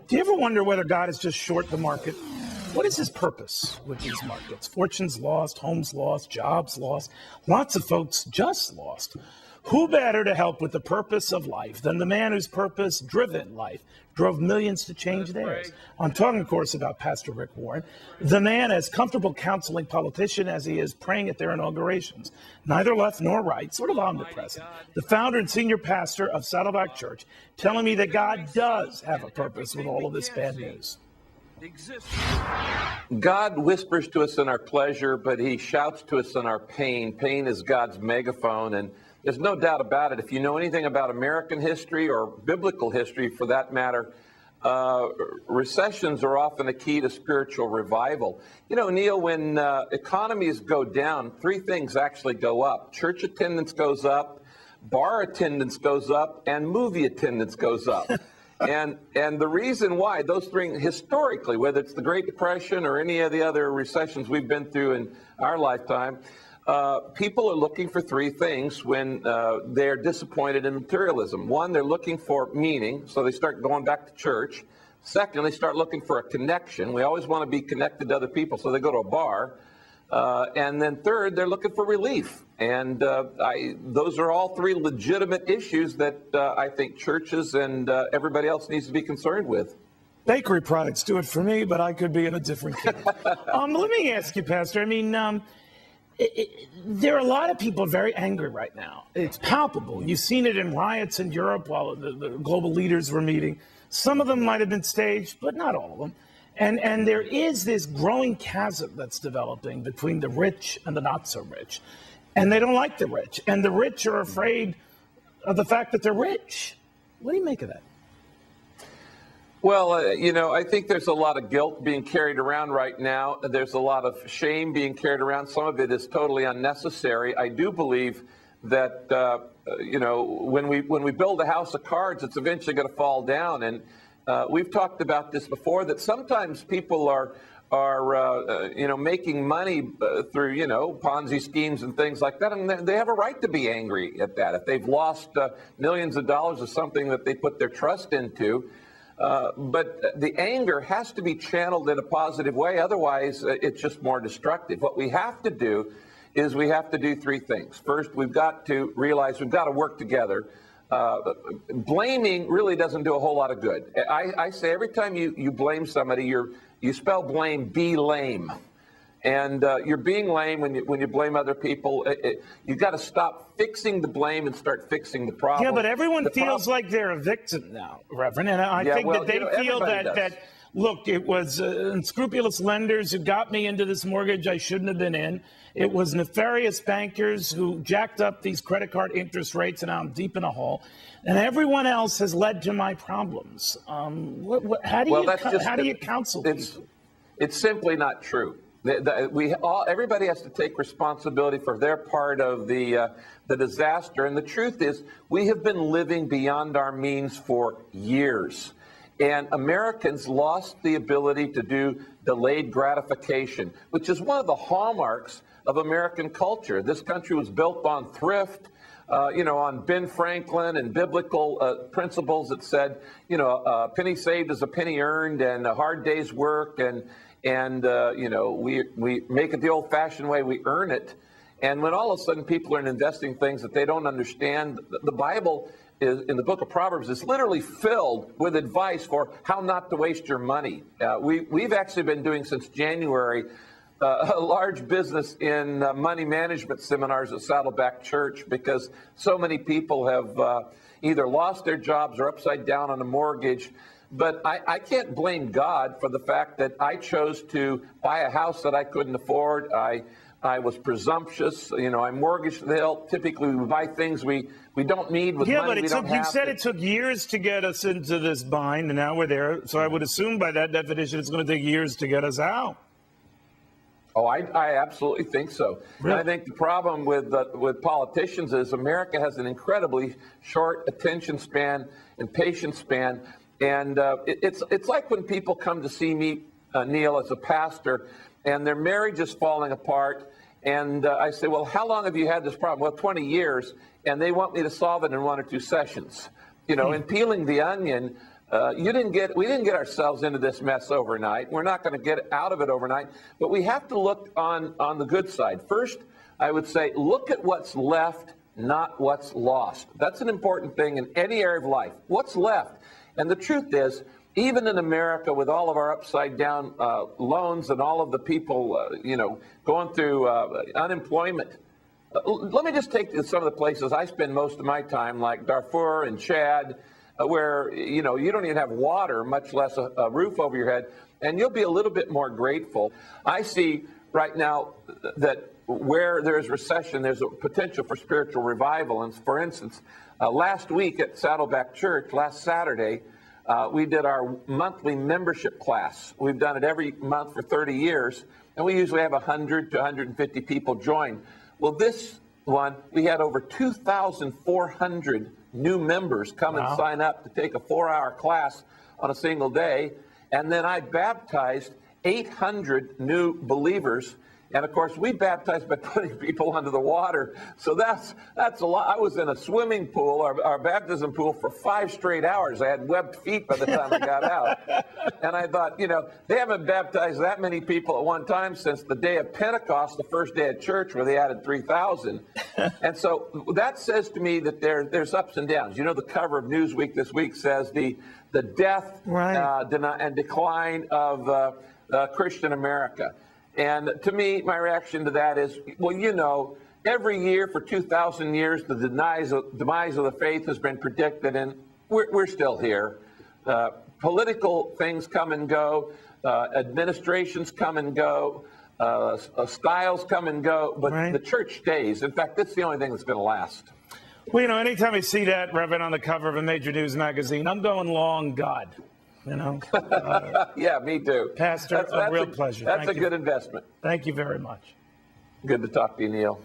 Do you ever wonder whether God is just short the market? What is his purpose with these markets? Fortunes lost, homes lost, jobs lost, lots of folks just lost. Who better to help with the purpose of life than the man whose purpose-driven life drove millions to change theirs? I'm talking, of course, about Pastor Rick Warren, the man as comfortable counseling politician as he is praying at their inaugurations. Neither left nor right, sort of omnipresent. The founder and senior pastor of Saddleback Church, telling me that God does have a purpose with all of this bad news. God whispers to us in our pleasure, but he shouts to us in our pain. Pain is God's megaphone, and there's no doubt about it. If you know anything about American history or biblical history for that matter, recessions are often a key to spiritual revival. You know, Neil, when economies go down, three things actually go up. Church attendance goes up, bar attendance goes up, and movie attendance goes up. And the reason why, those three, historically, whether it's the Great Depression or any of the other recessions we've been through in our lifetime, people are looking for three things when they're disappointed in materialism. One, they're looking for meaning, so they start going back to church. Second, they start looking for a connection. We always want to be connected to other people, so they go to a bar. And then third, they're looking for relief. And those are all three legitimate issues that I think churches and everybody else needs to be concerned with. Bakery products do it for me, but I could be in a different camp. Let me ask you, Pastor. I mean, there are a lot of people very angry right now. It's palpable. You've seen it in riots in Europe while the global leaders were meeting. Some of them might have been staged, but not all of them. And there is this growing chasm that's developing between the rich and the not so rich. And they don't like the rich. And the rich are afraid of the fact that they're rich. What do you make of that? Well, you know, I think there's a lot of guilt being carried around right now. There's a lot of shame being carried around. Some of it is totally unnecessary. I do believe that, you know, when we build a house of cards, it's eventually going to fall down. And we've talked about this before, that sometimes people are you know, making money through, you know, Ponzi schemes and things like that. And they have a right to be angry at that. If they've lost millions of dollars of something that they put their trust into. But the anger has to be channeled in a positive way. Otherwise, it's just more destructive. What we have to do is we have to do three things. First, we've got to realize we've got to work together. Blaming really doesn't do a whole lot of good. I say every time you blame somebody, you spell blame, be lame. And you're being lame when you blame other people. You've got to stop fixing the blame and start fixing the problem. Yeah, but everyone feels like they're a victim now, Reverend. And I think that they feel that, look, it was unscrupulous lenders who got me into this mortgage I shouldn't have been in. It was nefarious bankers who jacked up these credit card interest rates, and now I'm deep in a hole. And everyone else has led to my problems. How do you counsel people? It's simply not true. Everybody has to take responsibility for their part of the disaster. And the truth is, we have been living beyond our means for years. And Americans lost the ability to do delayed gratification, which is one of the hallmarks of American culture. This country was built on thrift, you know, on Ben Franklin and biblical principles that said, you know, a penny saved is a penny earned, and a hard day's work, and you know, we make it the old-fashioned way, we earn it. And when all of a sudden people are investing things that they don't understand, the Bible is, in the book of Proverbs, is literally filled with advice for how not to waste your money. We've actually been doing since January a large business in money management seminars at Saddleback Church, because so many people have either lost their jobs or upside down on a mortgage. But I can't blame God for the fact that I chose to buy a house that I couldn't afford. I was presumptuous. You know, I mortgaged the hill. Typically, we buy things we don't need with money we don't have. You said it took years to get us into this bind, and now we're there. So I would assume by that definition, it's going to take years to get us out. Oh, I absolutely think so. Really? And I think the problem with politicians is America has an incredibly short attention span and patience span. And it's like when people come to see me, Neil, as a pastor, and their marriage is falling apart. And I say, well, how long have you had this problem? Well, 20 years. And they want me to solve it in 1 or 2 sessions. You know, in peeling the onion, We didn't get ourselves into this mess overnight. We're not going to get out of it overnight, but we have to look on the good side. First, I would say, look at what's left, not what's lost. That's an important thing in any area of life. What's left? And the truth is, even in America, with all of our upside down loans and all of the people, going through unemployment, let me just take some of the places I spend most of my time, like Darfur and Chad, where, you don't even have water, much less a roof over your head, and you'll be a little bit more grateful. I see right now that where there's recession, there's a potential for spiritual revival. And for instance, last week at Saddleback Church, last Saturday, we did our monthly membership class. We've done it every month for 30 years, and we usually have 100 to 150 people join. Well, this one, we had over 2,400 new members come and sign up to take a 4-hour class on a single day. And then I baptized 800 new believers. And of course, we baptized by putting people under the water. So that's a lot. I was in a swimming pool, our baptism pool, for 5 straight hours. I had webbed feet by the time I got out. And I thought, they haven't baptized that many people at one time since the day of Pentecost, the first day of church, where they added 3,000. And so that says to me that there's ups and downs. The cover of Newsweek this week says the death and decline of Christian America. And to me, my reaction to that is, well, every year for 2,000 years, the demise of the faith has been predicted, and we're still here. Political things come and go, administrations come and go, styles come and go, but the church stays. In fact, that's the only thing that's going to last. Well, anytime I see that, Reverend, on the cover of a major news magazine, I'm going long God. Yeah, me too. Pastor, a real pleasure. That's a good investment. Thank you very much. Good to talk to you, Neil.